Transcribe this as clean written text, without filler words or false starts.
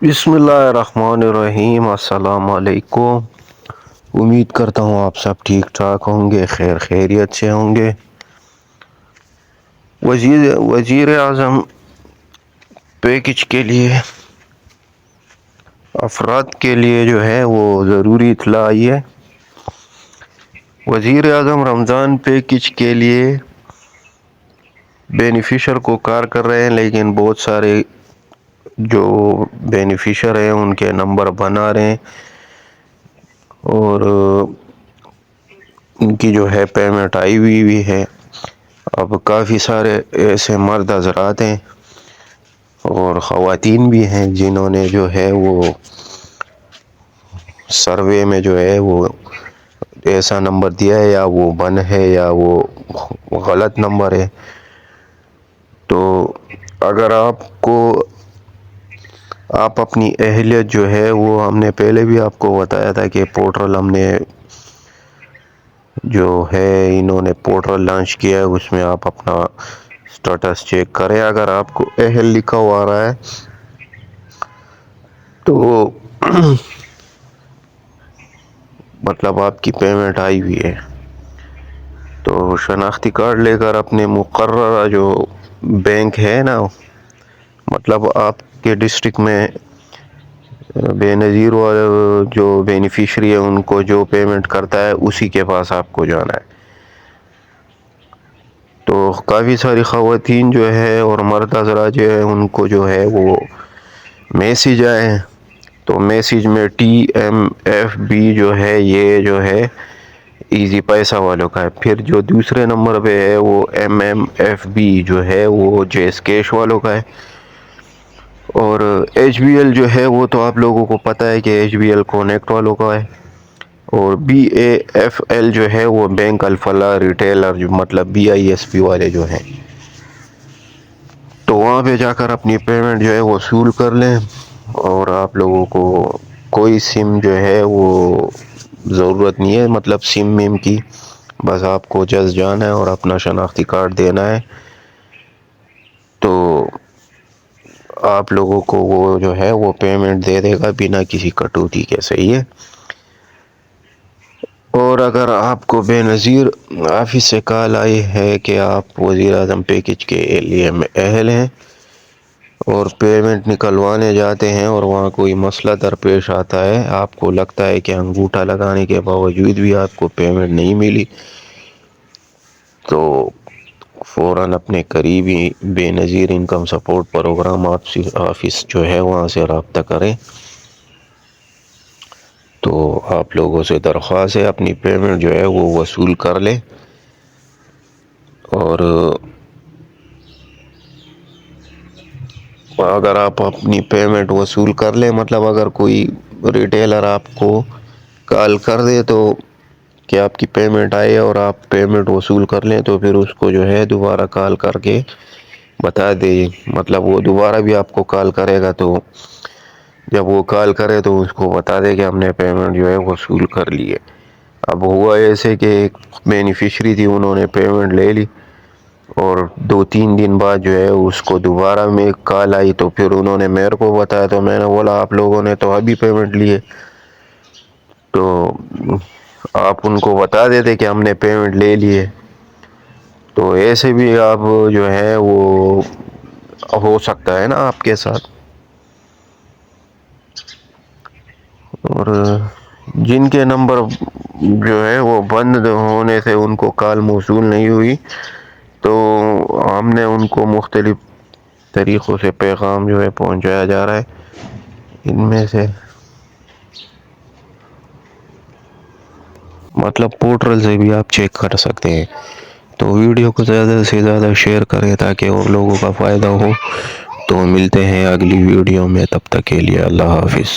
بسم اللہ الرحمن الرحیم۔ السلام علیکم۔ امید کرتا ہوں آپ سب ٹھیک ٹھاک ہوں گے، خیریت سے ہوں گے۔ وزیر اعظم پیکج کے لیے افراد کے لیے جو ہے وہ ضروری اطلاع آئی ہے۔ وزیر اعظم رمضان پیکج کے لیے بینیفیشر کو کار کر رہے ہیں، لیکن بہت سارے جو بینیفیشر ہیں ان کے نمبر بنا رہے ہیں اور ان کی جو ہے پیمنٹ آئی ہوئی بھی ہے۔ اب کافی سارے ایسے مرد حضرات ہیں اور خواتین بھی ہیں جنہوں نے جو ہے وہ سروے میں جو ہے وہ ایسا نمبر دیا ہے، یا وہ بند ہے یا وہ غلط نمبر ہے۔ تو اگر آپ اپنی اہلیت جو ہے وہ ہم نے پہلے بھی آپ کو بتایا تھا کہ پورٹل ہم نے جو ہے انہوں نے پورٹل لانچ کیا ہے، اس میں آپ اپنا سٹیٹس چیک کریں۔ اگر آپ کو اہل لکھا ہوا آ رہا ہے تو مطلب آپ کی پیمنٹ آئی ہوئی ہے۔ تو شناختی کارڈ لے کر اپنے مقررہ جو بینک ہے نا، مطلب آپ کے ڈسٹرکٹ میں بے نظیر جو بینیفیشری ہے ان کو جو پیمنٹ کرتا ہے اسی کے پاس آپ کو جانا ہے۔ تو کافی ساری خواتین جو ہے اور مرد حضرات جو ہے ان کو جو ہے وہ میسیج آئے ہیں، تو میسیج میں TMFB جو ہے یہ جو ہے ایزی پیسہ والوں کا ہے، پھر جو دوسرے نمبر پہ ہے وہ MMFB جو ہے وہ جیس کیش والوں کا ہے، اور HBL جو ہے وہ تو آپ لوگوں کو پتہ ہے کہ HBL کونیکٹ والوں کا ہے، اور BAFL جو ہے وہ بینک الفلاح ریٹیلر جو مطلب BISP والے جو ہیں، تو وہاں پہ جا کر اپنی پیمنٹ جو ہے وصول کر لیں۔ اور آپ لوگوں کو کوئی سم جو ہے وہ ضرورت نہیں ہے، مطلب سم کی، بس آپ کو جس جانا ہے اور اپنا شناختی کارڈ دینا ہے، تو آپ لوگوں کو وہ جو ہے وہ پیمنٹ دے دے گا بنا کسی کٹوتی کے۔ صحیح ہے۔ اور اگر آپ کو بے نظیر آفس سے کال آئی ہے کہ آپ وزیر اعظم پیکج کے لیے اہل ہیں اور پیمنٹ نکلوانے جاتے ہیں اور وہاں کوئی مسئلہ درپیش آتا ہے، آپ کو لگتا ہے کہ انگوٹھا لگانے کے باوجود بھی آپ کو پیمنٹ نہیں ملی، تو فوراً اپنے قریبی بے نظیر انکم سپورٹ پروگرام آفس جو ہے وہاں سے رابطہ کریں۔ تو آپ لوگوں سے درخواست ہے اپنی پیمنٹ جو ہے وہ وصول کر لیں، اور اگر آپ اپنی پیمنٹ وصول کر لیں، مطلب اگر کوئی ریٹیلر آپ کو کال کر دے تو کہ آپ کی پیمنٹ آئے اور آپ پیمنٹ وصول کر لیں، تو پھر اس کو جو ہے دوبارہ کال کر کے بتا دے، مطلب وہ دوبارہ بھی آپ کو کال کرے گا، تو جب وہ کال کرے تو اس کو بتا دے کہ ہم نے پیمنٹ جو ہے وصول کر لی ہے۔ اب ہوا ایسے کہ ایک بینیفیشری تھی، انہوں نے پیمنٹ لے لی اور 2-3 دن بعد جو ہے اس کو دوبارہ میں کال آئی، تو پھر انہوں نے میرے کو بتایا، تو میں نے بولا آپ لوگوں نے تو ابھی پیمنٹ لی ہے، تو آپ ان کو بتا دیتے کہ ہم نے پیمنٹ لے لی ہے۔ تو ایسے بھی آپ جو ہے وہ ہو سکتا ہے نا آپ کے ساتھ۔ اور جن کے نمبر جو ہے وہ بند ہونے سے ان کو کال موصول نہیں ہوئی، تو ہم نے ان کو مختلف طریقوں سے پیغام جو ہے پہنچایا جا رہا ہے۔ ان میں سے مطلب پورٹل سے بھی آپ چیک کر سکتے ہیں۔ تو ویڈیو کو زیادہ سے زیادہ شیئر کریں تاکہ اور لوگوں کا فائدہ ہو۔ تو ملتے ہیں اگلی ویڈیو میں، تب تک کے لیے اللہ حافظ۔